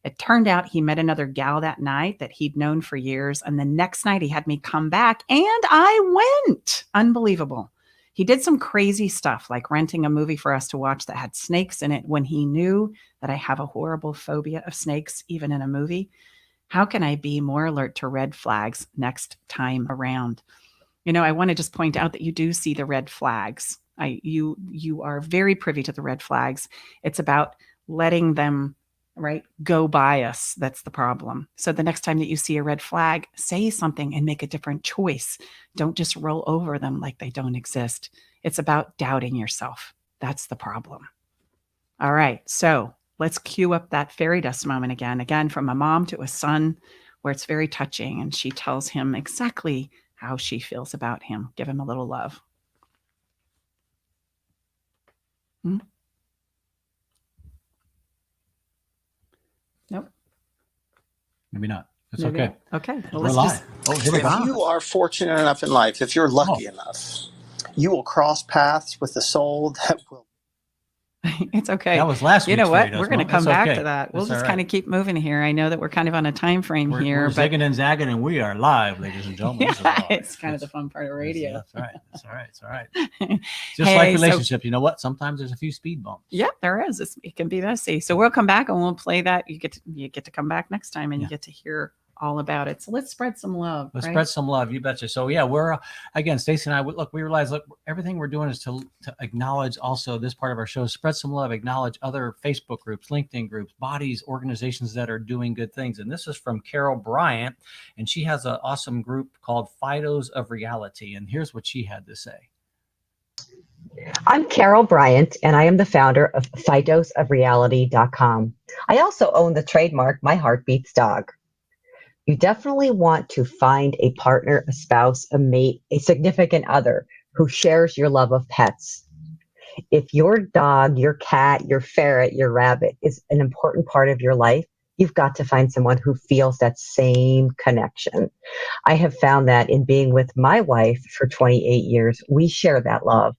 It turned out he met another gal that night that he'd known for years. And the next night he had me come back and I went. Unbelievable. He did some crazy stuff like renting a movie for us to watch that had snakes in it when he knew that I have a horrible phobia of snakes, even in a movie. How can I be more alert to red flags next time around?" I want to just point out that you do see the red flags You are very privy to the red flags. It's about letting them go by us. That's the problem. So the next time that you see a red flag, say something and make a different choice. Don't just roll over them like they don't exist. It's about doubting yourself. That's the problem. All right. So let's cue up that fairy dust moment again from a mom to a son, where it's very touching. And she tells him exactly how she feels about him. Give him a little love. Nope. Maybe not. It's Maybe okay. not. Okay. Well, We're let's live. Here we If go. you are fortunate enough in life, if you're lucky enough, you will cross paths with the soul that will. It's okay. That was last week's You know what? fairy dust We're going to moment. come That's back okay. to that. We'll That's just all kind right. of keep moving here. I know that we're kind of on a time frame here, We're but zigging and zagging, and we are live, ladies and gentlemen. This is live. it's kind of the fun part of radio. That's right. That's all right. It's all right. Just Hey, like so- relationships, you know what? Sometimes there's a few speed bumps. Yeah, there is. It can be messy. So we'll come back and we'll play that. You get to come back next time and you get to hear all about it. So let's spread some love. Let's spread some love. You betcha. So yeah, we're again, Stacey and I. We realize everything we're doing is to acknowledge also this part of our show. Spread some love. Acknowledge other Facebook groups, LinkedIn groups, bodies, organizations that are doing good things. And this is from Carol Bryant, and she has an awesome group called Fidos of Reality. And here's what she had to say. I'm Carol Bryant, and I am the founder of FidosOfReality.com. I also own the trademark My Heart Beats Dog. You definitely want to find a partner, a spouse, a mate, a significant other who shares your love of pets. If your dog, your cat, your ferret, your rabbit is an important part of your life, you've got to find someone who feels that same connection. I have found that in being with my wife for 28 years, we share that love.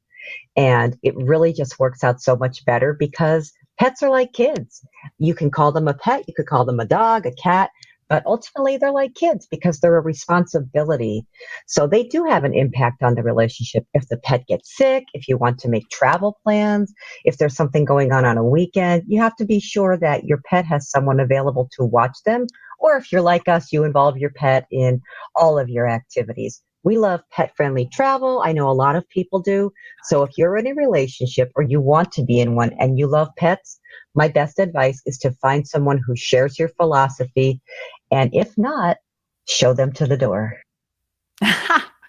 And it really just works out so much better because pets are like kids. You can call them a pet, you could call them a dog, a cat, but ultimately they're like kids because they're a responsibility. So they do have an impact on the relationship. If the pet gets sick, if you want to make travel plans, if there's something going on a weekend, you have to be sure that your pet has someone available to watch them. Or if you're like us, you involve your pet in all of your activities. We love pet-friendly travel. I know a lot of people do. So if you're in a relationship or you want to be in one and you love pets, my best advice is to find someone who shares your philosophy. And if not, show them to the door.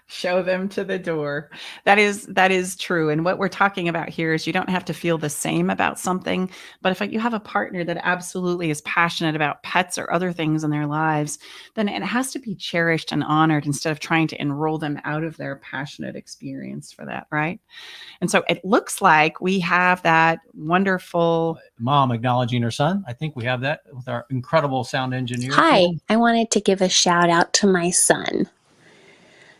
Show them to the door. That is true. And what we're talking about here is you don't have to feel the same about something, but if you have a partner that absolutely is passionate about pets or other things in their lives, then it has to be cherished and honored instead of trying to enroll them out of their passionate experience for that, right? And so it looks like we have that wonderful Mom acknowledging her son. I think we have that with our incredible sound engineer. Hi, I wanted to give a shout out to my son.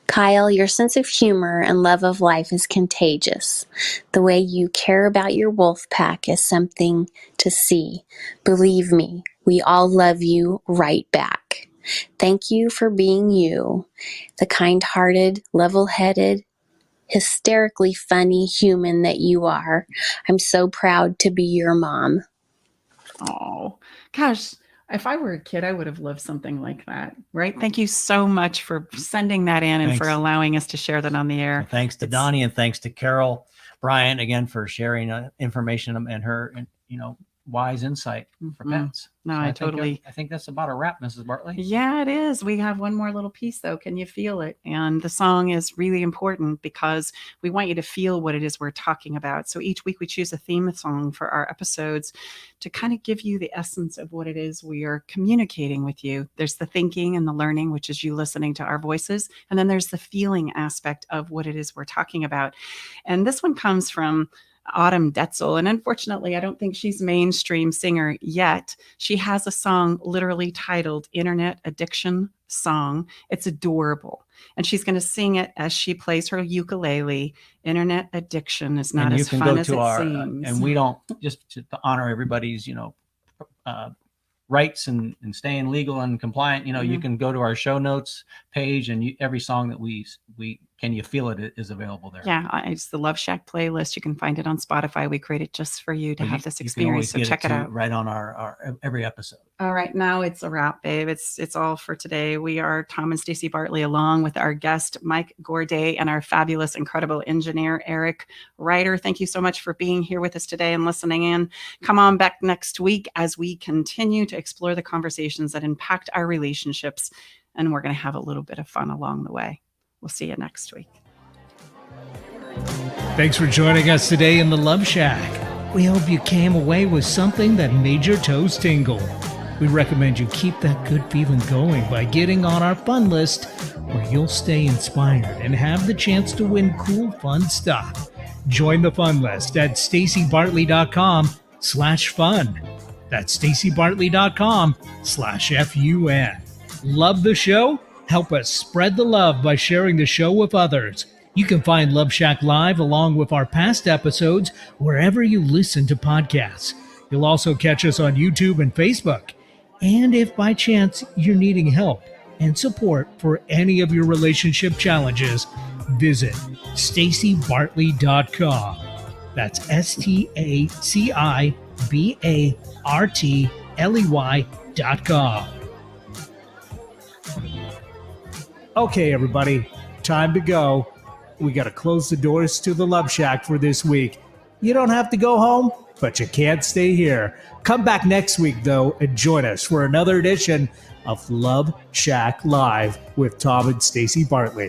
Kyle, your sense of humor and love of life is contagious. The way you care about your wolf pack is something to see. Believe me, we all love you right back. Thank you for being you, the kind-hearted, level-headed, hysterically funny human that you are. I'm so proud to be your mom. Oh, gosh. If I were a kid, I would have loved something like that, right? Thank you so much for sending that in and for allowing us to share that on the air. Well, thanks to Donnie and thanks to Carol Bryant again for sharing information and her, wise insight for pets. No, So I I think that's about a wrap, Mrs. Bartley. Yeah, it is. We have one more little piece though. Can you feel it? And the song is really important because we want you to feel what it is we're talking about. So each week we choose a theme song for our episodes to kind of give you the essence of what it is we are communicating with you. There's the thinking and the learning, which is you listening to our voices. And then there's the feeling aspect of what it is we're talking about. And this one comes from Autumn Detzel. And unfortunately, I don't think she's a mainstream singer yet. She has a song literally titled Internet Addiction Song. It's adorable. And she's going to sing it as she plays her ukulele. Internet addiction is not as fun as it seems. And we don't, just to honor everybody's, rights and staying legal and compliant, you can go to our show notes page and every song that we Can You Feel It is available there. Yeah, it's the Love Shack playlist. You can find it on Spotify. We created just for you to have this You can always experience. So get check it out. right on our every episode. All right, now it's a wrap, babe. It's all for today. We are Tom and Stacey Bartley, along with our guest Mike Gorday and our fabulous, incredible engineer Eric Ryder. Thank you so much for being here with us today and listening in. Come on back next week as we continue to explore the conversations that impact our relationships, and we're going to have a little bit of fun along the way. We'll see you next week. Thanks for joining us today in the Love Shack. We hope you came away with something that made your toes tingle. We recommend you keep that good feeling going by getting on our fun list, where you'll stay inspired and have the chance to win cool, fun stuff. Join the fun list at staceybartley.com/fun. That's staceybartley.com/FUN. Love the show? Help us spread the love by sharing the show with others. You can find Love Shack Live along with our past episodes wherever you listen to podcasts. You'll also catch us on YouTube and Facebook. And if by chance you're needing help and support for any of your relationship challenges, visit staceybartley.com. That's staceybartley.com. Okay, everybody, time to go. We got to close the doors to the Love Shack for this week. You don't have to go home, but you can't stay here. Come back next week, though, and join us for another edition of Love Shack Live with Tom and Stacey Bartley.